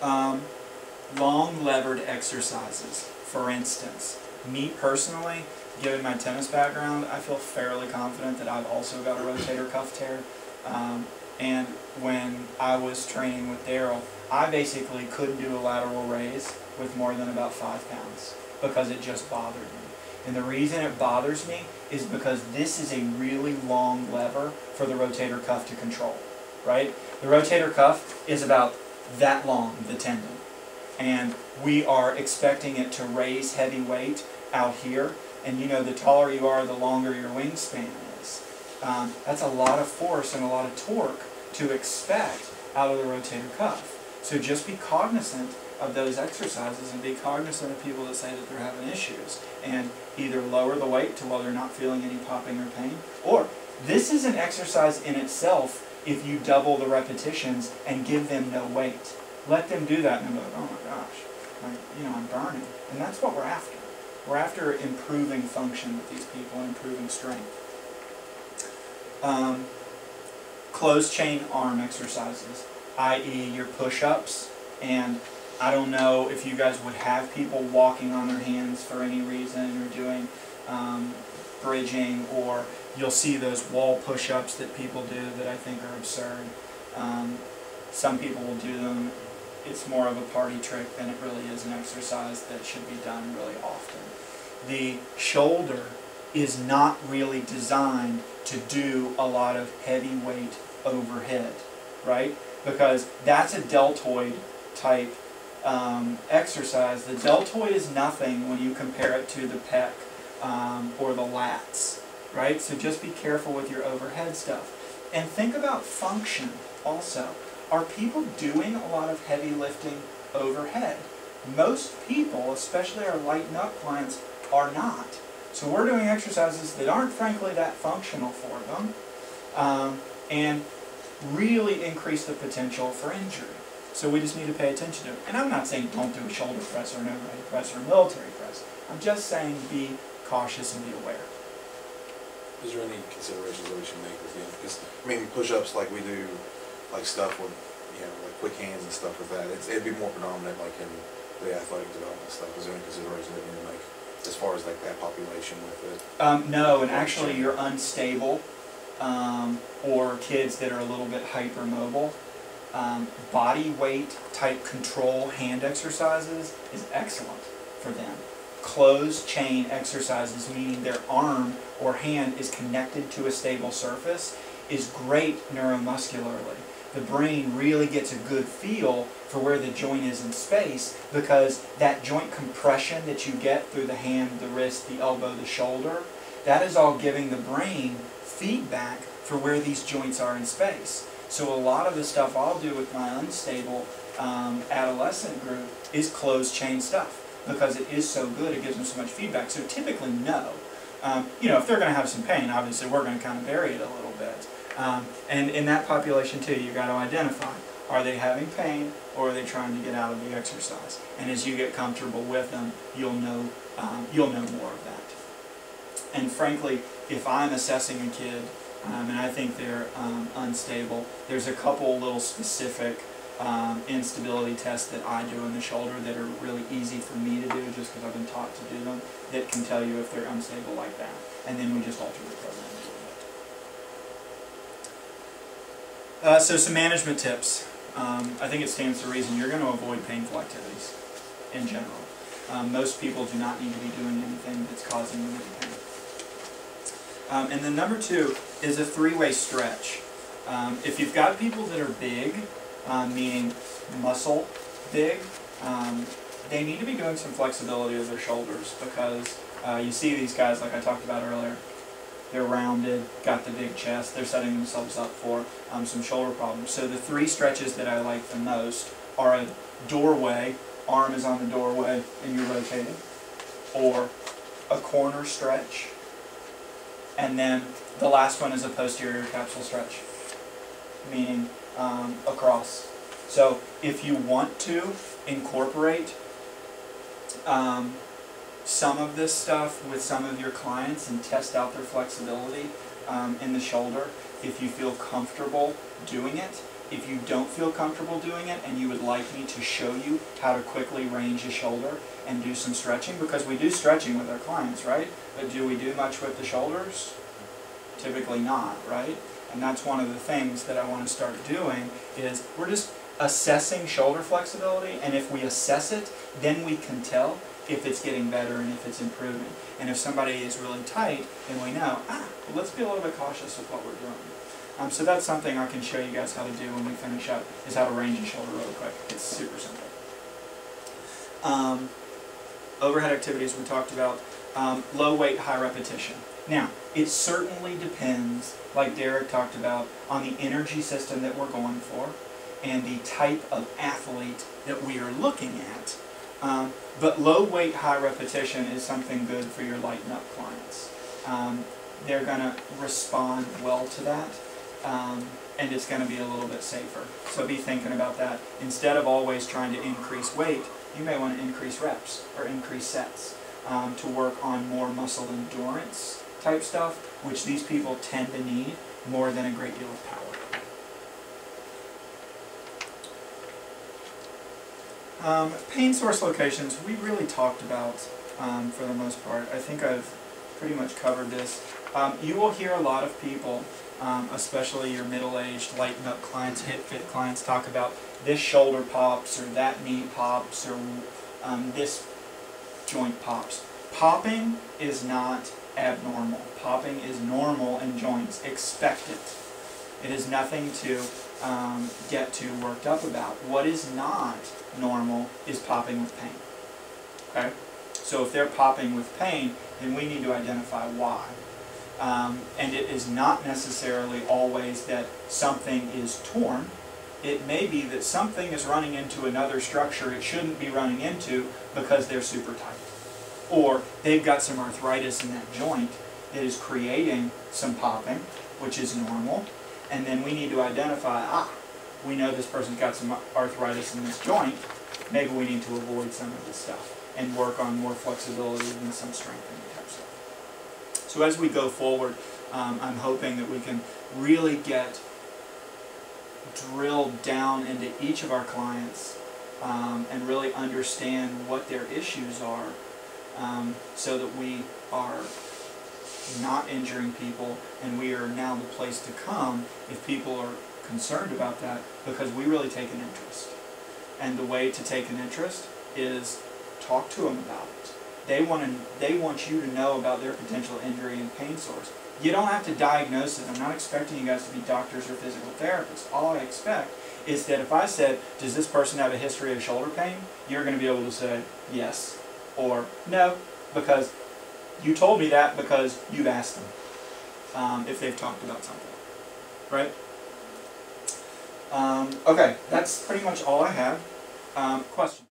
Long levered exercises. For instance, me personally, given my tennis background, I feel fairly confident that I've also got a rotator cuff tear. And when I was training with Daryl, I basically couldn't do a lateral raise with more than about 5 pounds because it just bothered me. And the reason it bothers me is because this is a really long lever for the rotator cuff to control, right? The rotator cuff is about that long, the tendon. And we are expecting it to raise heavy weight out here. And you know, the taller you are, the longer your wingspan is. That's a lot of force and a lot of torque to expect out of the rotator cuff. So just be cognizant of those exercises and be cognizant of people that say that they're having issues. And either lower the weight till they're not feeling any popping or pain. Or this is an exercise in itself if you double the repetitions and give them no weight. Let them do that and they're like, oh my gosh, I'm burning. And that's what we're after. We're after improving function with these people and improving strength. Closed chain arm exercises, i.e. your push-ups. And I don't know if you guys would have people walking on their hands for any reason or doing bridging, or you'll see those wall push-ups that people do that I think are absurd. Some people will do them. It's more of a party trick than it really is an exercise that should be done really often. The shoulder is not really designed to do a lot of heavy weight overhead, right? Because that's a deltoid type exercise. The deltoid is nothing when you compare it to the pec or the lats, right? So just be careful with your overhead stuff. And think about function also. Are people doing a lot of heavy lifting overhead? Most people, especially our light nut clients, are not. So we're doing exercises that aren't frankly that functional for them and really increase the potential for injury. So we just need to pay attention to it. And I'm not saying don't do a shoulder press or an overhead press or a military press. I'm just saying be cautious and be aware. Is there any considerations that we should make with him? Because, I mean, push-ups like we do, like stuff with, like quick hands and stuff with that, it'd be more predominant like in the athletic development stuff. Is there any consideration that we need to make as far as like that population with it? No, and actually you're unstable or kids that are a little bit hypermobile. Body weight type control hand exercises is excellent for them. Closed chain exercises, meaning their arm or hand is connected to a stable surface, is great neuromuscularly. The brain really gets a good feel for where the joint is in space because that joint compression that you get through the hand, the wrist, the elbow, the shoulder, that is all giving the brain feedback for where these joints are in space. So a lot of the stuff I'll do with my unstable adolescent group is closed chain stuff because it is so good, it gives them so much feedback. So typically no. If they're going to have some pain, obviously we're going to kind of vary it a little bit. And in that population too, you've got to identify, are they having pain or are they trying to get out of the exercise? And as you get comfortable with them, you'll know more of that. And frankly, if I'm assessing a kid and I think they're unstable, there's a couple little specific instability tests that I do in the shoulder that are really easy for me to do just because I've been taught to do them, that can tell you if they're unstable like that. And then we just alter the program a little bit. So some management tips. I think it stands to reason you're going to avoid painful activities in general. Most people do not need to be doing anything that's causing them any pain. And then number 2 is a 3-way stretch. If you've got people that are big, meaning muscle big, they need to be doing some flexibility of their shoulders because you see these guys like I talked about earlier. They're rounded, got the big chest, they're setting themselves up for some shoulder problems. So the 3 stretches that I like the most are a doorway, arm is on the doorway and you're rotating, or a corner stretch, and then the last one is a posterior capsule stretch, meaning across. So if you want to incorporate some of this stuff with some of your clients and test out their flexibility in the shoulder, if you feel comfortable doing it, if you don't feel comfortable doing it and you would like me to show you how to quickly range a shoulder and do some stretching, because we do stretching with our clients, right? But do we do much with the shoulders? Typically not, right? And that's one of the things that I want to start doing is we're just assessing shoulder flexibility, and if we assess it, then we can tell if it's getting better and if it's improving. And if somebody is really tight, then we know, well, let's be a little bit cautious with what we're doing. So that's something I can show you guys how to do when we finish up, is how to range a shoulder really quick. It's super simple. Overhead activities we talked about. Low weight, high repetition. Now, it certainly depends, like Derek talked about, on the energy system that we're going for and the type of athlete that we are looking at. But low weight, high repetition is something good for your lighten up clients. They're going to respond well to that, and it's going to be a little bit safer. So be thinking about that. Instead of always trying to increase weight, you may want to increase reps or increase sets to work on more muscle endurance type stuff, which these people tend to need more than a great deal of power. Pain source locations, we really talked about for the most part. I think I've pretty much covered this. You will hear a lot of people, especially your middle-aged, lighten-up clients, hip-fit clients, talk about this shoulder pops or that knee pops or this joint pops. Popping is not abnormal. Popping is normal in joints. Expect it. It is nothing to get too worked up about. What is not normal is popping with pain. Okay? So if they're popping with pain, then we need to identify why. And it is not necessarily always that something is torn. It may be that something is running into another structure it shouldn't be running into because they're super tight. Or they've got some arthritis in that joint that is creating some popping, which is normal. And then we need to identify, we know this person's got some arthritis in this joint, maybe we need to avoid some of this stuff and work on more flexibility and some strengthening type stuff. So as we go forward, I'm hoping that we can really get drilled down into each of our clients and really understand what their issues are so that we are not injuring people, and we are now the place to come if people are concerned about that, because we really take an interest. And the way to take an interest is talk to them about it. They want you to know about their potential injury and pain source. You don't have to diagnose it. I'm not expecting you guys to be doctors or physical therapists. All I expect is that if I said, does this person have a history of shoulder pain? You're going to be able to say yes or no, because you told me that because you've asked them if they've talked about something, right? Okay, that's pretty much all I have. Question?